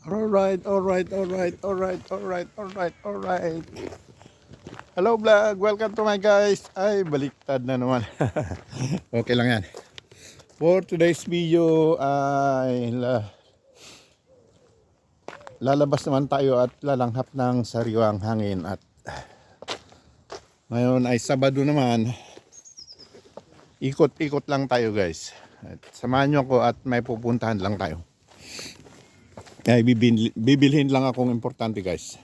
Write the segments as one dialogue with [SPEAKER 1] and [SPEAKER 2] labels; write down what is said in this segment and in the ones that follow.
[SPEAKER 1] Alright, alright, alright, alright, alright, alright, alright. Hello vlog, welcome to my guys. Ay, baliktad na naman. Okay lang yan. For today's video ay lalabas naman tayo at lalanghap ng sariwang hangin. At ngayon ay Sabado naman. Ikot-ikot lang tayo guys. At samahan nyo ako at may pupuntahan lang tayo. Ay, bibilhin lang akong importante guys.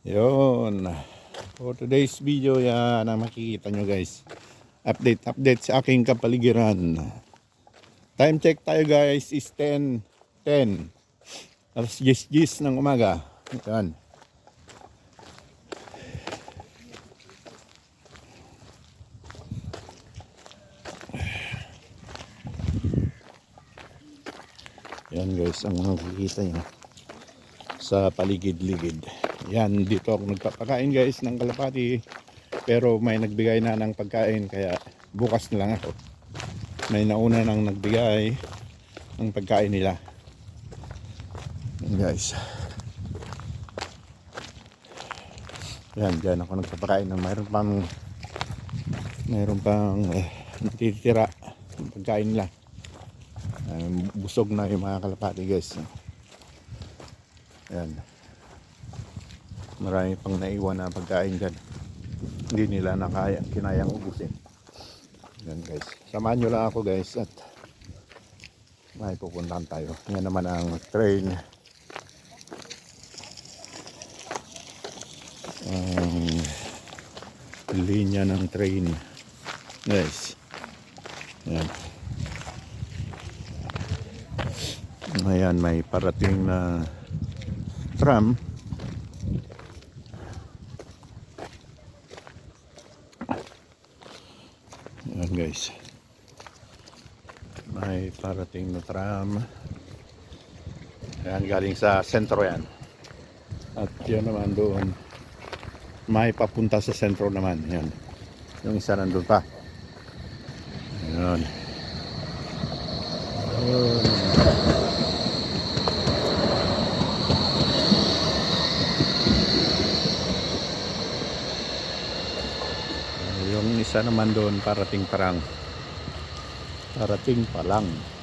[SPEAKER 1] Yun. For today's video yan ang makikita nyo guys. Update sa aking kapaligiran. Time check tayo guys is 10:10. Alas 10:10 ng umaga. Yan. Yan guys ang makikita nyo sa paligid-ligid. Yan, dito ako nagpapakain guys ng kalapati. Pero may nagbigay na ng pagkain kaya bukas na lang ako. May nauna nang nagbigay ng pagkain nila. Yan guys. Yan, dyan ako nagpapakain ng mayroon pang natitira ng pagkain nila. Busog na yung mga kalapati guys. Yan. Marami pang naiwan na pagkain dyan. Hindi nila kinayang ubusin. Yan guys. Samahan nyo lang ako guys at may pupuntahan tayo. Yan naman ang train. Linya ng train. Guys. Yan. Ayan, may parating na tram. Ayan guys, may parating na tram. Ayan, galing sa sentro yan. At yan naman doon, may papunta sa sentro naman. Yan, yung isa nandun pa. Ayan. Yung isa naman doon parating pa lang.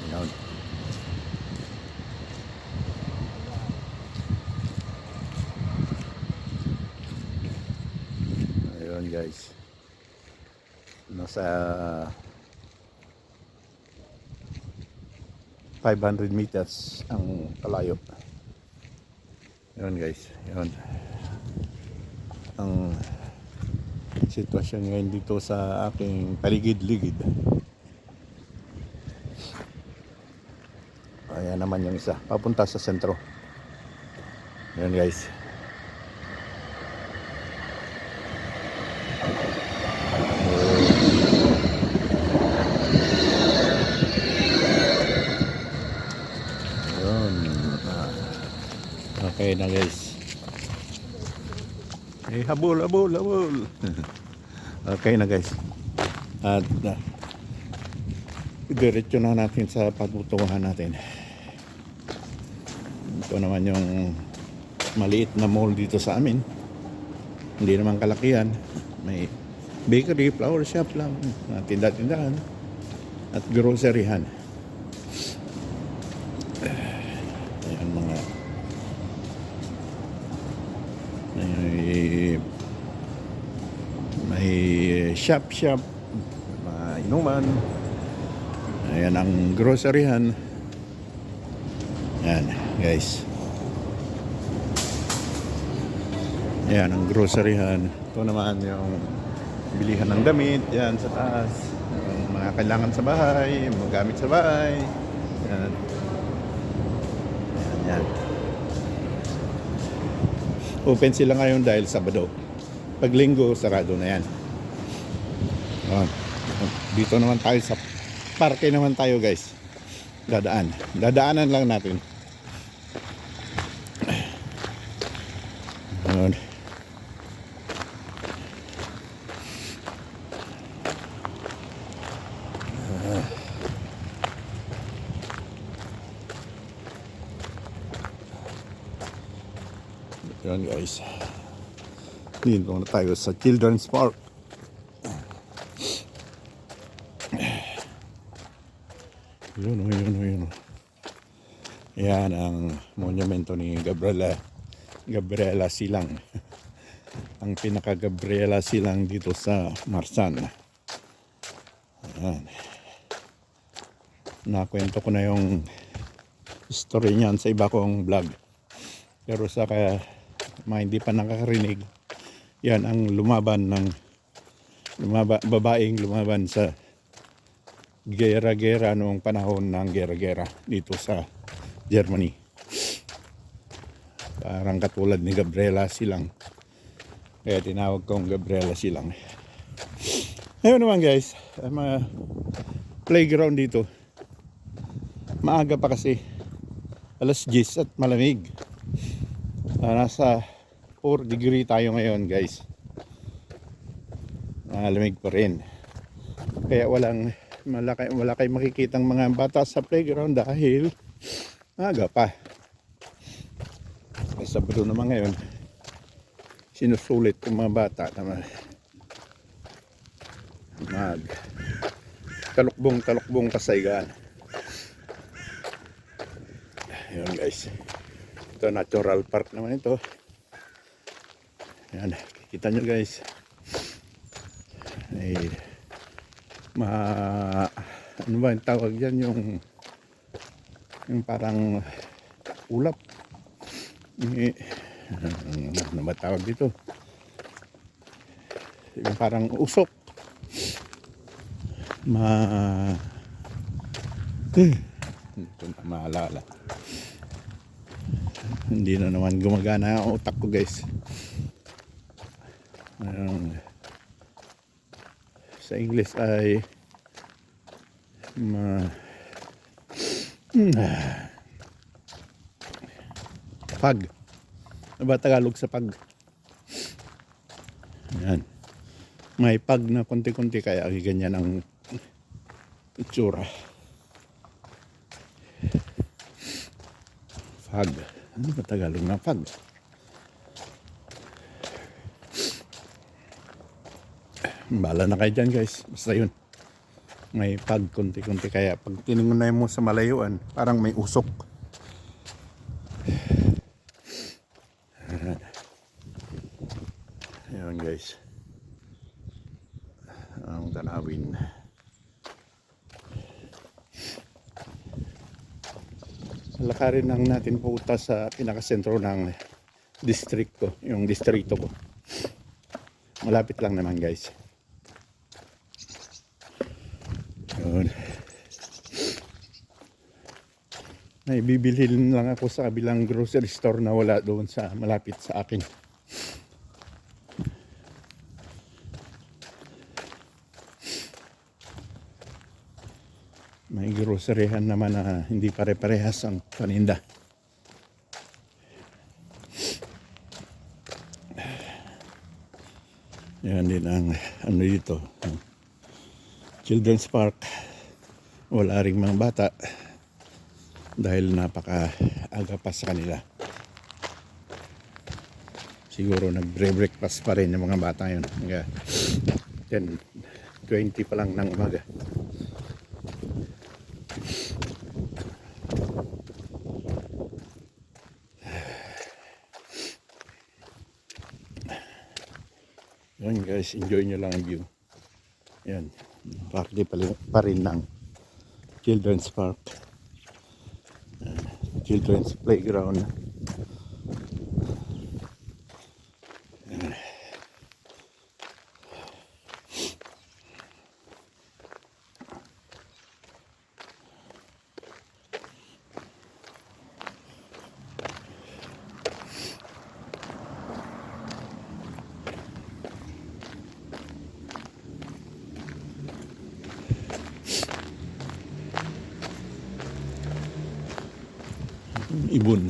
[SPEAKER 1] Ayan. Ayun guys, nasa 500 meters ang kalayo. Ayun guys, yun ang sitwasyon ngayon dito sa aking paligid-ligid. Ayan naman yung isa papunta sa sentro. Ayan guys. Ayan. Okay na guys. Habol. Okay na guys. At diretso na natin sa pagtutunguhan natin. Ito naman yung maliit na mall dito sa amin. Hindi naman kalakihan. May bakery, flower shop lang, tinda-tindahan at groceryhan. Ayan mga may shop, mga inuman. Ayan ang groceryhan. Ayan guys. Ayan ang groceryhan. Ito naman yung bilihan ng damit. Yan sa taas. Yung mga kailangan sa bahay, mga gamit sa bahay. Yan. Yan. Open sila ngayon dahil Sabado. Pag Linggo, sarado na yan. Dito naman tayo sa parke naman tayo guys. Dadaanan lang natin. Ayan. Yun guys. Dito na tayo sa Children's Park. Yun. Yan ang monumento ni Gabriela Silang. Ang pinaka-Gabriela Silang dito sa Marsan. Ayan. Nakwento ko na yung story niyan sa iba kong vlog. Pero sa kaya hindi pa nakakarinig, yan ang babaeng lumaban sa gera-gera noong panahon ng gera-gera dito sa Germany. Parang katulad ni Gabriela Silang. Kaya tinawag kong Gabriela Silang. Ayun naman guys, playground dito. Maaga pa kasi. Alas 10 at malamig. Nasa 4 degree tayo ngayon guys. Malamig pa rin. Kaya wala kayong makikitang mga bata sa playground dahil maaga pa. Sabado naman ngayon, sinusulit ng mga bata na mag talukbong kasaygan. Ayun guys, ito natural park naman ito. Ayan, kita nyo guys, ano ba yung tawag dyan, yung parang ulap, ano ba tawag dito, yung parang usok, ito na maalala, hindi na naman gumagana ang utak ko guys. Sa English ay pag. Ano ba Tagalog sa pag? Yan. May pag na konti-konti kaya ganyan ang itsura. Pag. Ano ba Tagalog na pag? Bala na kayo dyan guys. Basta yun. May pag konti-konti kaya pag tinignan mo sa malayuan parang may usok. Ayan guys. Ang tanawin. Lakarin lang natin pupunta sa pinakasentro ng distrito, yung distrito ko. Malapit lang naman guys. Yun. May bibilhin lang ako sa kabilang grocery store na wala doon sa malapit sa akin. May groceryhan naman na hindi pare-parehas ang paninda. Yan din ang ano dito, Children's Park. Wala ring mga bata dahil napaka-aga pa sa kanila. Siguro nagbre-breakfast pa rin yung mga bata yun. 10:20 pa lang ng umaga. Yan guys, enjoy nyo lang ang view. Yan, party pa rin ng Children's Park. Children's Playground. Ibon.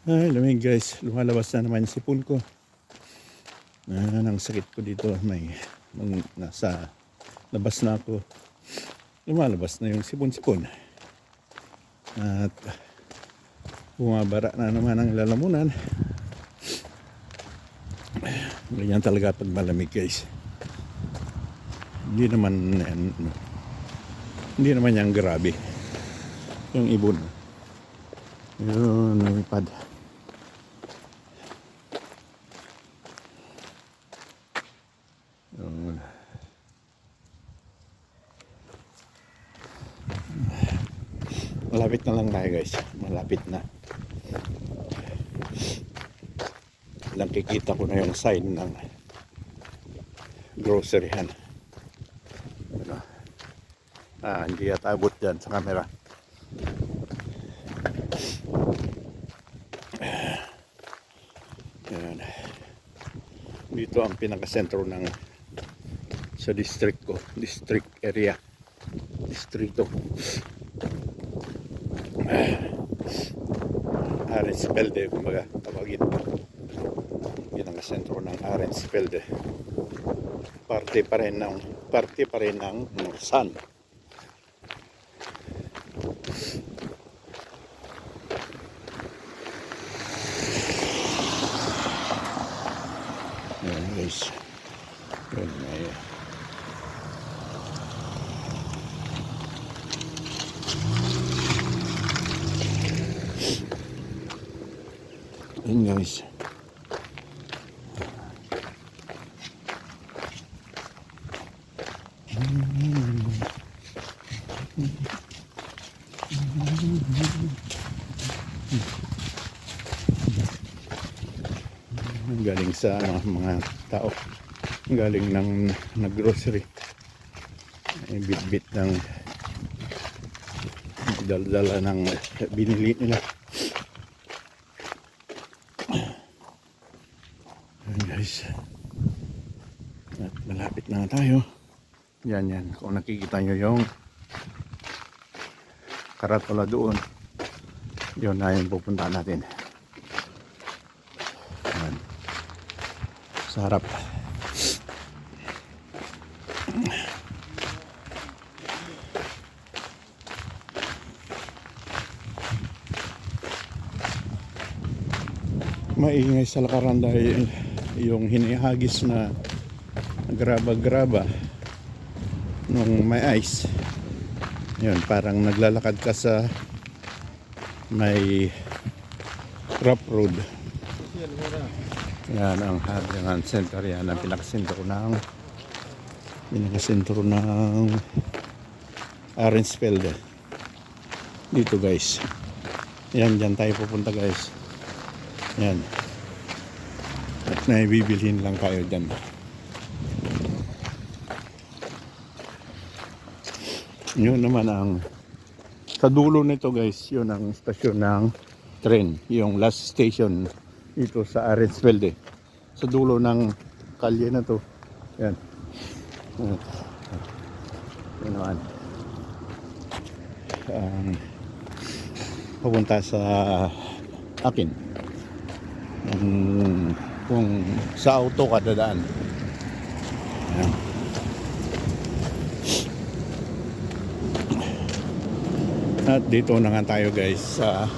[SPEAKER 1] Ay, lamig guys. Lumalabas na naman yung sipon ko. Ang sakit ko dito. Nasa labas na ako. Lumalabas na yung sipon-sipon. At bumabara na naman ang lalamunan. Ganyan talaga pag malamig guys. Hindi naman yan grabe. Yung ibon. Yun, lumipad. Yun. Malapit na lang tayo guys. Malapit na. Lang kikita ko na yung sign ng groceryhan. Ano? Hindi yata abot dyan sa camera. Yan. Dito ang pinakasentro ng sa district ko. District area. Distrito. Arensfelde, kumbaga tawagin. Pinakasentro ng Arensfelde. Parte pa rin ng Norsan. Ayan guys. Yun, ayan guys. Galing sa mga tao, galing ng nag-grocery, bit-bit ng dala ng binili nila. Ayan guys, at malapit na tayo. Yan, kung nakikita nyo yung karatula doon, yun na yung pupuntahan natin. Yan, sa harap. Maingay sa lakaran dahil yung hinihagis na graba-graba nung may ice. Yun, parang naglalakad ka sa may rough road. Yan ang Hadrian Center. Yan ang pinakasentro ng Arensfelde. Dito guys. Yan, dyan tayo pupunta guys. Yan. At naibibilhin lang tayo dyan. Yun naman ang sa dulo nito guys, yun ang stasyon ng tren, yung last station dito sa Arensfelde. Sa dulo ng kalye na to. Yan. Yan naman. Pupunta sa akin. Kung sa auto ka dadaan. Yan. At dito na nga tayo guys sa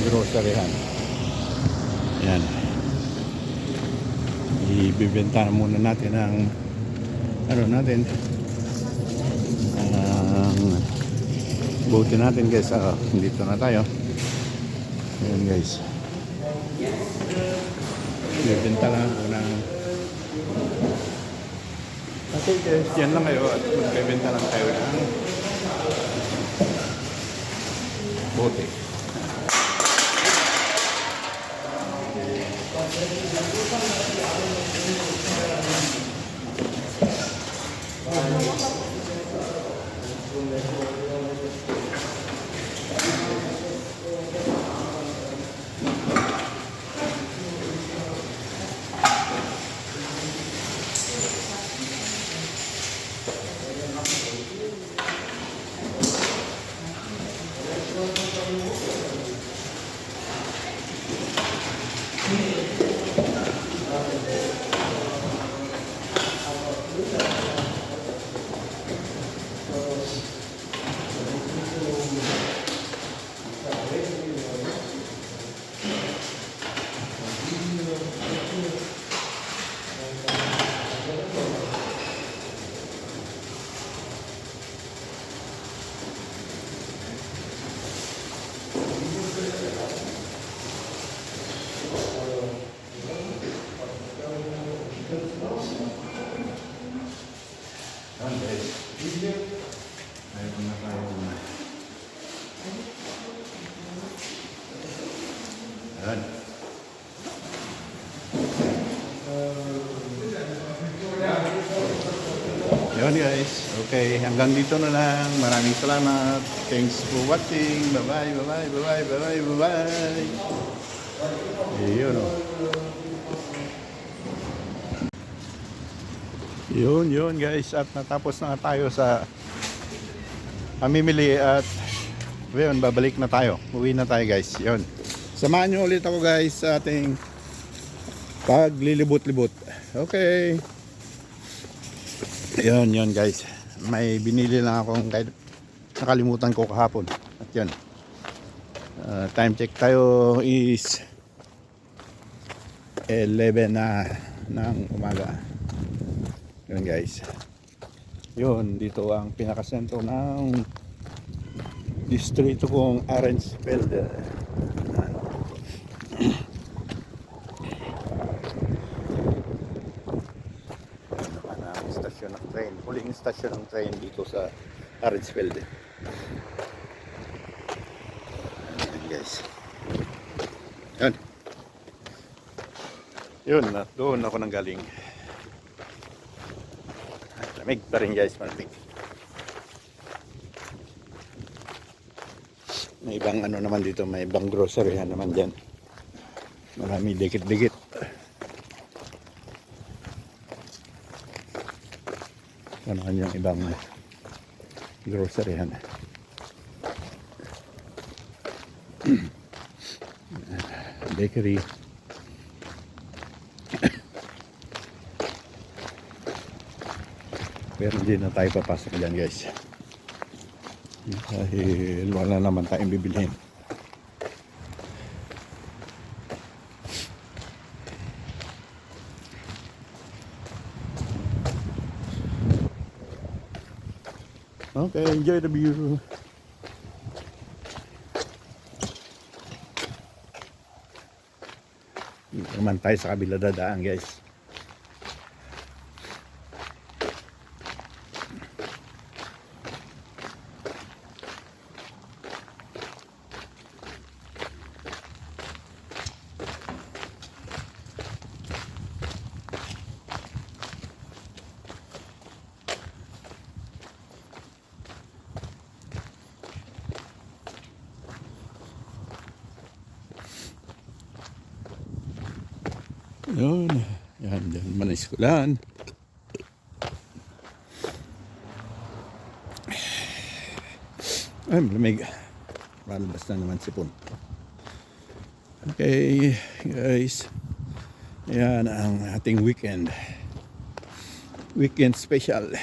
[SPEAKER 1] groceryhan. Yan. Ibibenta muna natin ang buti natin guys. Dito na tayo. Yan guys. Ibibenta lang muna. Okay guys, yan lang kayo at magbibenta lang tayo ng bote. Yan guys. Mayroon na tayong yan. Yun guys. Okay, hanggang dito na lang. Maraming salamat. Thanks for watching. Bye-bye, bye-bye, bye-bye, bye-bye, bye-bye. Yun o. Yun guys. At natapos na tayo sa pamimili at yun, babalik na tayo. Uwi na tayo guys. Yun. Samahan nyo ulit ako guys sa ating paglilibot-libot. Okay. Yun guys. May binili lang akong kahit nakalimutan ko kahapon. At yun. Time check tayo is 11 na ng umaga. Yun guys. Yun, dito ang pinakasentro ng distrito kong Arensfeld. Stasyon ng train, huling stasyon ng train dito sa Arensfeld. Ayan guys. Yun, doon ako nang galing. Lamig pa rin guys, malamig. May ibang ano naman dito, may ibang grocery naman dyan. Marami dikit-dikit. Ano yung ibang grocery bakery. Pero hindi na tayo papasok dyan guys dahil wala naman tayong bibilhin. Okay, enjoy the view. Dito naman tayo sa kabila dadaan guys. Yun, yan, dyan man iskulan. Ay, malamig. Malabas na naman sipon. Okay, guys. Yan ang ating weekend. Weekend special.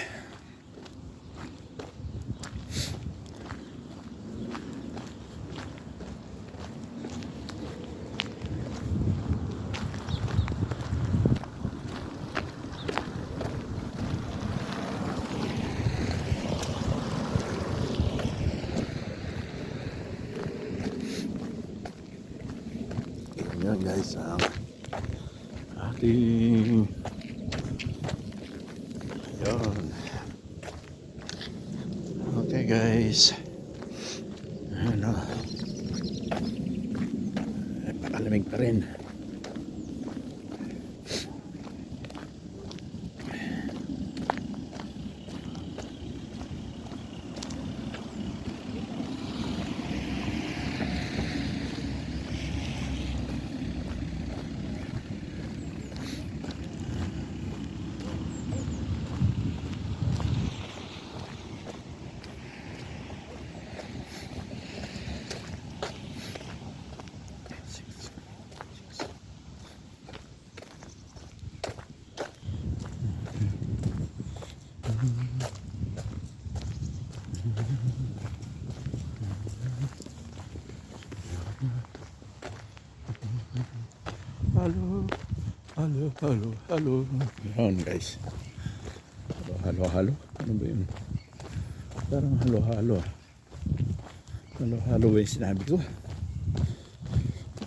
[SPEAKER 1] Yan guys ang ating yun. Okay guys, ano, pakalamig pa rin. Halo, halo, halo, halo. Yan guys. Halo, halo. Ano ba yun? Parang halo, halo. Halo, halo ba yung sinabi ko?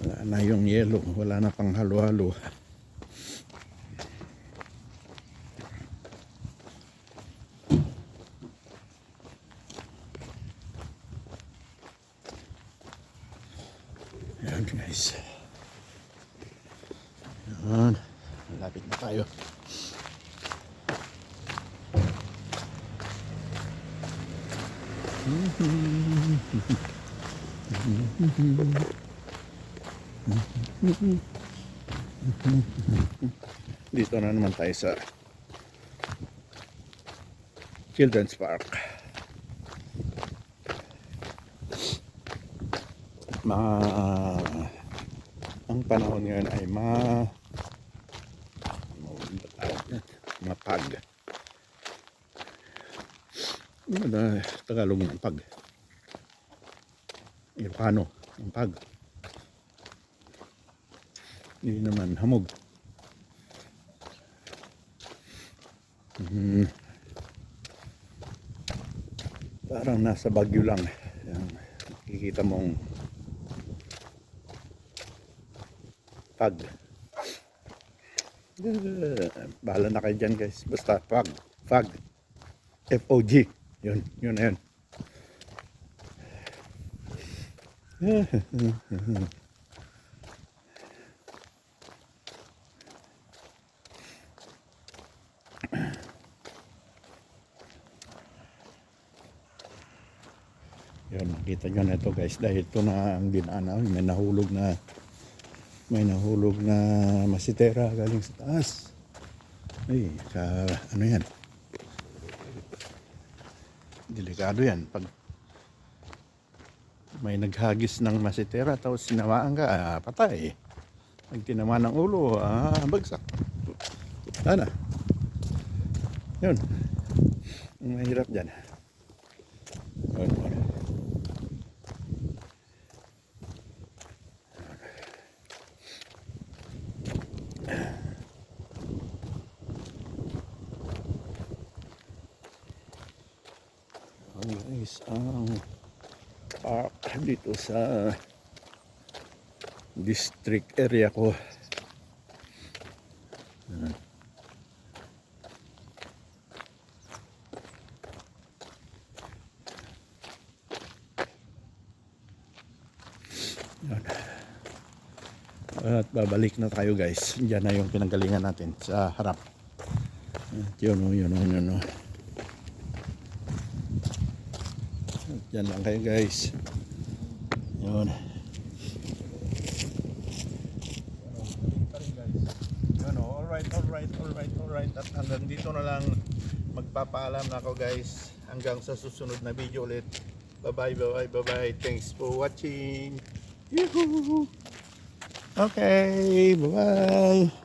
[SPEAKER 1] Wala na yung yellow. Wala na pang halo, halo. Yan. Malapit na tayo. Dito na naman tayo sa Children's Park. Ang panahon ngayon ay mapag. Tagalog ng pag. Ilocano, ang pag. Hindi naman hamog. Parang nasa Baguio lang. Yan, nakikita mong pag. Bahala na kayo dyan guys. Basta pag. Fag. F-O-G. Yun na yun. Yun, nakita nyo na ito guys. Dahil ito na ang dinaan. May nahulog na masitera galing sa taas. Ay, ano yan? Delikado yan. Pag may naghagis ng masitera tapos sinawaan ka, patay. Pag tinama ng ulo, bagsak. Sana. Yun. Ang mahirap dyan. Yun. Guys, ang park dito sa district area ko. At babalik na tayo guys. Diyan na yung pinanggalingan natin sa harap. Yun. Yan lang kayo guys. Yun. Yun, alright. At hanggang dito na lang magpapaalam na ako guys. Hanggang sa susunod na video ulit. Bye. Thanks for watching. Yuhuu. Okay, bye.